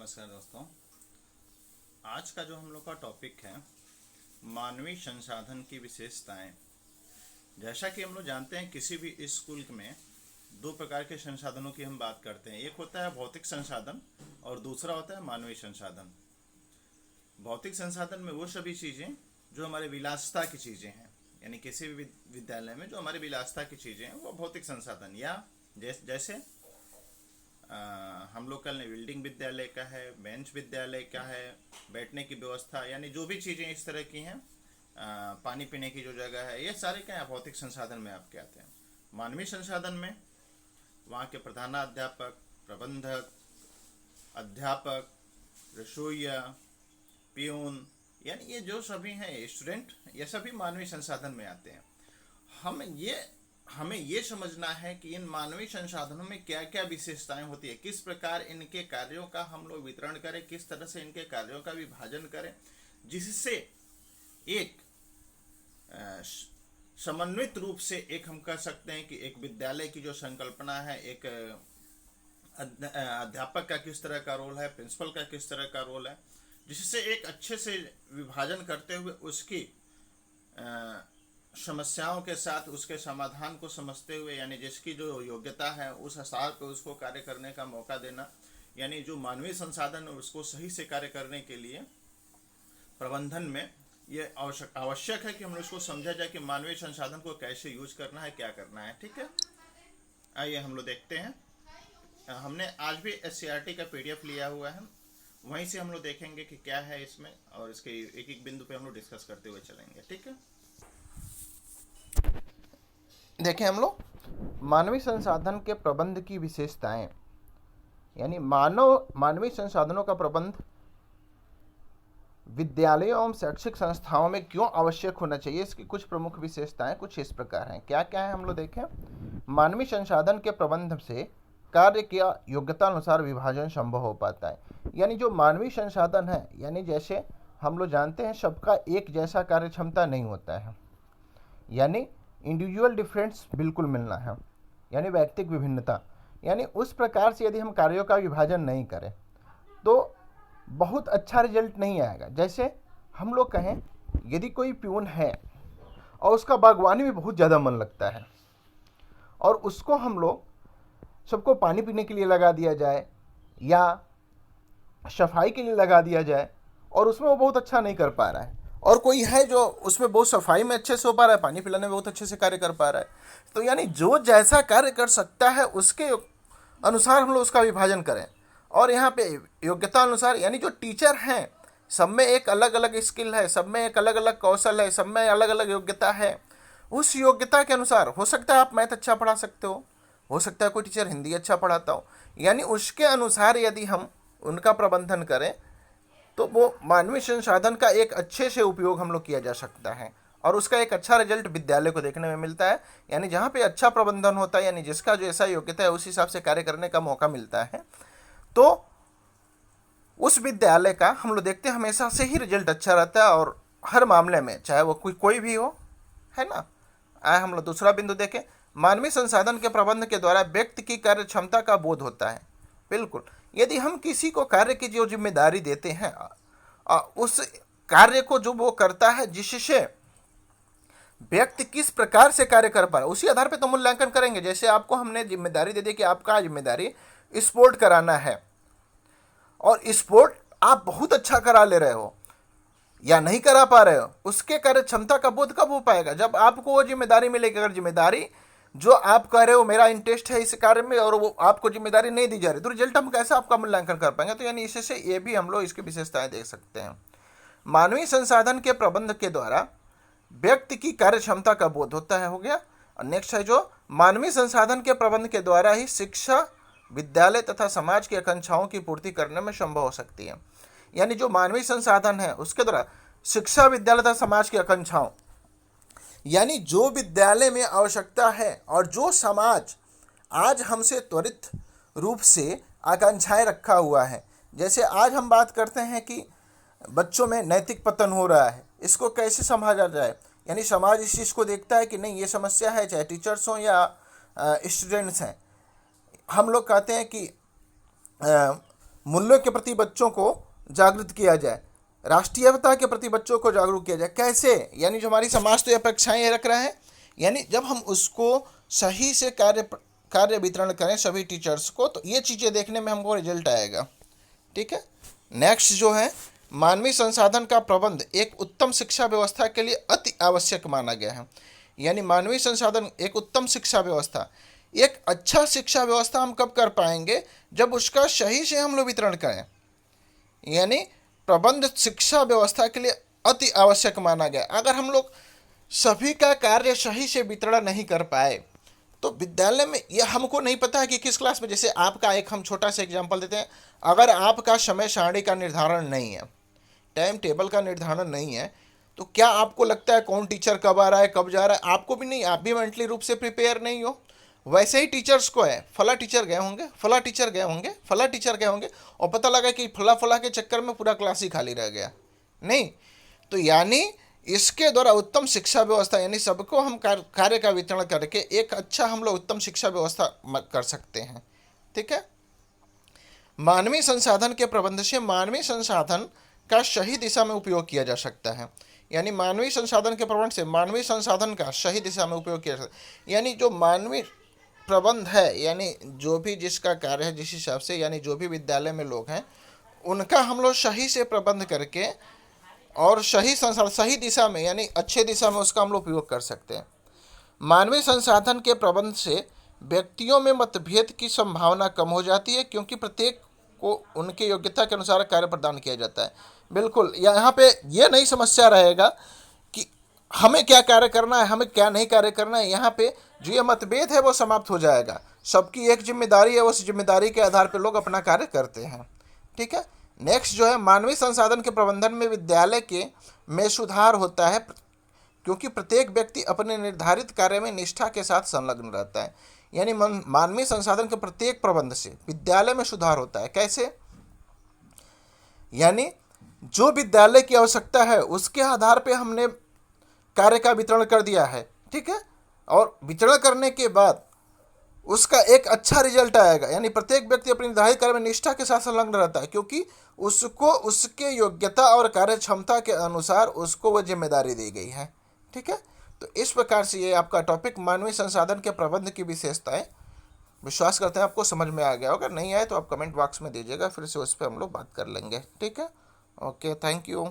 नमस्कार दोस्तों। आज का जो हम लोग का टॉपिक है मानवीय संसाधन की विशेषताएं। जैसा कि हम लोग जानते हैं किसी भी स्कूल में दो प्रकार के संसाधनों की हम बात करते हैं। एक होता है भौतिक संसाधन और दूसरा होता है मानवीय संसाधन। भौतिक संसाधन में वो सभी चीज़ें जो हमारे विलासिता की चीज़ें हैं, यानी किसी भी विद्यालय में जो हमारी विलासिता की चीज़ें हैं वो भौतिक संसाधन, या जैसे हम लोग का बिल्डिंग विद्यालय का है, बेंच विद्यालय का है, बैठने की व्यवस्था, यानी जो भी चीज़ें इस तरह की हैं, पानी पीने की जो जगह है, ये सारे क्या है भौतिक संसाधन में आपके आते हैं। मानवीय संसाधन में वहाँ के प्रधानाध्यापक, प्रबंधक, अध्यापक, रसोइया, पियून, यानी ये जो सभी हैं स्टूडेंट, ये सभी मानवीय संसाधन में आते हैं। हमें ये समझना है कि इन मानवीय संसाधनों में क्या क्या विशेषताएं होती है, किस प्रकार इनके कार्यों का हम लोग वितरण करें, किस तरह से इनके कार्यों का विभाजन करें, जिससे एक समन्वित रूप से एक हम कह सकते हैं कि एक विद्यालय की जो संकल्पना है, एक अध्यापक का किस तरह का रोल है, प्रिंसिपल का किस तरह का रोल है, जिससे एक अच्छे से विभाजन करते हुए उसकी समस्याओं के साथ उसके समाधान को समझते हुए, यानी जिसकी जो योग्यता है उस स्तर पर उसको कार्य करने का मौका देना, यानी जो मानवीय संसाधन है उसको सही से कार्य करने के लिए प्रबंधन में ये आवश्यक है कि हम उसको समझा जाए कि मानवीय संसाधन को कैसे यूज करना है, क्या करना है। ठीक है, आइए हम लोग देखते हैं। हमने आज भी SCERT का PDF लिया हुआ है, वहीं से हम लोग देखेंगे कि क्या है इसमें, और इसके एक एक बिंदु पे हम लोग डिस्कस करते हुए चलेंगे। ठीक है, देखें हम लोग मानवीय संसाधन के प्रबंध की विशेषताएं, यानी मानवीय संसाधनों का प्रबंध विद्यालयों एवं शैक्षिक संस्थाओं में क्यों आवश्यक होना चाहिए, इसकी कुछ प्रमुख विशेषताएं कुछ इस प्रकार हैं। क्या क्या है हम लोग देखें। मानवीय संसाधन के प्रबंध से कार्य की योग्यता अनुसार विभाजन संभव हो पाता है। यानी जो मानवीय संसाधन है, यानी जैसे हम लोग जानते हैं सबका एक जैसा कार्य क्षमता नहीं होता है, यानी इंडिविजुअल डिफरेंस बिल्कुल मिलना है, यानी व्यक्तिगत विभिन्नता। यानी उस प्रकार से यदि हम कार्यों का विभाजन नहीं करें तो बहुत अच्छा रिजल्ट नहीं आएगा। जैसे हम लोग कहें यदि कोई प्यून है और उसका बागवानी में बहुत ज़्यादा मन लगता है और उसको हम लोग सबको पानी पीने के लिए लगा दिया जाए या सफाई के लिए लगा दिया जाए और उसमें वो बहुत अच्छा नहीं कर पा रहा है, और कोई है जो उसमें बहुत सफाई में अच्छे से हो पा रहा है, पानी पिलाने में बहुत अच्छे से कार्य कर पा रहा है, तो यानी जो जैसा कार्य कर सकता है उसके अनुसार हम लोग उसका विभाजन करें। और यहाँ पे योग्यता अनुसार, यानी जो टीचर हैं सब में एक अलग अलग स्किल है, सब में एक अलग अलग कौशल है, सब में अलग अलग योग्यता है। उस योग्यता के अनुसार हो सकता है आप मैथ अच्छा पढ़ा सकते हो सकता है कोई टीचर हिंदी अच्छा पढ़ाता हो, यानी उसके अनुसार यदि हम उनका प्रबंधन करें तो वो मानवीय संसाधन का एक अच्छे से उपयोग हम लोग किया जा सकता है और उसका एक अच्छा रिजल्ट विद्यालय को देखने में मिलता है। यानी जहाँ पे अच्छा प्रबंधन होता है, यानी जिसका जो ऐसा योग्यता है उस हिसाब से कार्य करने का मौका मिलता है, तो उस विद्यालय का हम लोग देखते हैं हमेशा से ही रिजल्ट अच्छा रहता है, और हर मामले में चाहे वो कोई भी हो, है ना। आए हम लोग दूसरा बिंदु देखें। मानवीय संसाधन के प्रबंध के द्वारा व्यक्ति की कार्य क्षमता का बोध होता है। बिल्कुल, यदि हम किसी को कार्य की जो जिम्मेदारी देते हैं उस कार्य को जो वो करता है जिससे व्यक्ति किस प्रकार से कार्य कर पा रहा है उसी आधार पे तो मूल्यांकन करेंगे। जैसे आपको हमने जिम्मेदारी दे दी कि आपका जिम्मेदारी स्पोर्ट कराना है, और स्पोर्ट आप बहुत अच्छा करा ले रहे हो या नहीं करा पा रहे हो, उसके कार्य क्षमता का बोध कब हो पाएगा, जब आपको वो जिम्मेदारी मिलेगी। अगर जिम्मेदारी जो आप कह रहे हो मेरा इंटरेस्ट है इस कार्य में और वो आपको जिम्मेदारी नहीं दी जा रही, तो रिजल्ट हम कैसे आपका मूल्यांकन कर पाएंगे। तो यानी इससे ये भी हम लोग इसकी विशेषताएं देख सकते हैं। मानवीय संसाधन के प्रबंध के द्वारा व्यक्ति की कार्य क्षमता का बोध होता है, हो गया। और नेक्स्ट है जो मानवीय संसाधन के प्रबंध के द्वारा ही शिक्षा विद्यालय तथा समाज की आकांक्षाओं की पूर्ति करने में संभव हो सकती है। यानी जो मानवीय संसाधन है उसके द्वारा शिक्षा विद्यालय तथा समाज की आकांक्षाओं, यानी जो विद्यालय में आवश्यकता है और जो समाज आज हमसे त्वरित रूप से आकांक्षाएं रखा हुआ है। जैसे आज हम बात करते हैं कि बच्चों में नैतिक पतन हो रहा है, इसको कैसे संभाला जाए, यानी समाज इस चीज़ को देखता है कि नहीं ये समस्या है, चाहे टीचर्स हों या स्टूडेंट्स हैं। हम लोग कहते हैं कि मूल्यों के प्रति बच्चों को जागृत किया जाए, राष्ट्रीयता के प्रति बच्चों को जागरूक किया जाए। कैसे? यानी जो हमारी समाज तो अपेक्षाएं रख रहा है, यानी जब हम उसको सही से कार्य वितरण करें सभी टीचर्स को, तो ये चीज़ें देखने में हमको रिजल्ट आएगा। ठीक है। नेक्स्ट जो है, मानवीय संसाधन का प्रबंध एक उत्तम शिक्षा व्यवस्था के लिए अति आवश्यक माना गया है। यानी मानवीय संसाधन एक उत्तम शिक्षा व्यवस्था, एक अच्छा शिक्षा व्यवस्था हम कब कर पाएंगे? जब उसका सही से हम लोग वितरण करें। यानी प्रबंध शिक्षा व्यवस्था के लिए अति आवश्यक माना गया। अगर हम लोग सभी का कार्य सही से वितरण नहीं कर पाए तो विद्यालय में यह हमको नहीं पता है कि किस क्लास में, जैसे आपका एक हम छोटा सा एग्जांपल देते हैं, अगर आपका समय सारणी का निर्धारण नहीं है, टाइम टेबल का निर्धारण नहीं है, तो क्या आपको लगता है कौन टीचर कब आ रहा है कब जा रहा है? आपको भी नहीं, आप भी मेंटली रूप से प्रिपेयर नहीं हो। वैसे ही टीचर्स को है, फला टीचर गए होंगे, फला टीचर गए होंगे, फला टीचर गए होंगे, और पता लगा कि फला के चक्कर में पूरा क्लास ही खाली रह गया। नहीं, तो यानी इसके द्वारा उत्तम शिक्षा व्यवस्था, यानी सबको हम कार्य का वितरण करके एक अच्छा हम लोग उत्तम शिक्षा व्यवस्था कर सकते हैं। ठीक है। मानवीय संसाधन के प्रबंध से मानवीय संसाधन का सही दिशा में उपयोग किया जा सकता है। यानी मानवीय संसाधन के प्रबंध से मानवीय संसाधन का सही दिशा में उपयोग किया जा सकता है। यानी जो मानवीय प्रबंध है, यानी जो भी जिसका कार्य है जिस हिसाब से, यानी जो भी विद्यालय में लोग हैं उनका हम लोग सही से प्रबंध करके और सही दिशा में, यानी अच्छे दिशा में उसका हम लोग उपयोग कर सकते हैं। मानवीय संसाधन के प्रबंध से व्यक्तियों में मतभेद की संभावना कम हो जाती है, क्योंकि प्रत्येक को उनके योग्यता के अनुसार कार्य प्रदान किया जाता है। बिल्कुल, यहाँ पे ये नहीं समस्या रहेगा कि हमें क्या कार्य करना है, हमें क्या नहीं कार्य करना है। यहाँ पे जो ये मतभेद है वो समाप्त हो जाएगा। सबकी एक जिम्मेदारी है, उस जिम्मेदारी के आधार पर लोग अपना कार्य करते हैं। ठीक है। नेक्स्ट जो है, मानवीय संसाधन के प्रबंधन में विद्यालय के में सुधार होता है, क्योंकि प्रत्येक व्यक्ति अपने निर्धारित कार्य में निष्ठा के साथ संलग्न रहता है। यानी मानवीय संसाधन के प्रत्येक प्रबंध से विद्यालय में सुधार होता है। कैसे? यानी जो विद्यालय की आवश्यकता है उसके आधार पे हमने कार्य का वितरण कर दिया है। ठीक है। और वितरण करने के बाद उसका एक अच्छा रिजल्ट आएगा। यानी प्रत्येक व्यक्ति अपनी निर्धारित कार्य में निष्ठा के साथ संलग्न रहता है, क्योंकि उसको उसके योग्यता और कार्य क्षमता के अनुसार उसको वह जिम्मेदारी दी गई है। ठीक है। तो इस प्रकार से ये आपका टॉपिक मानवीय संसाधन के प्रबंध की विशेषताएं, विश्वास करते हैं आपको समझ में आ गया होगा। नहीं आए तो आप कमेंट बॉक्स में दीजिएगा, फिर से उस पर हम लोग बात कर लेंगे। ठीक है। Okay, thank you.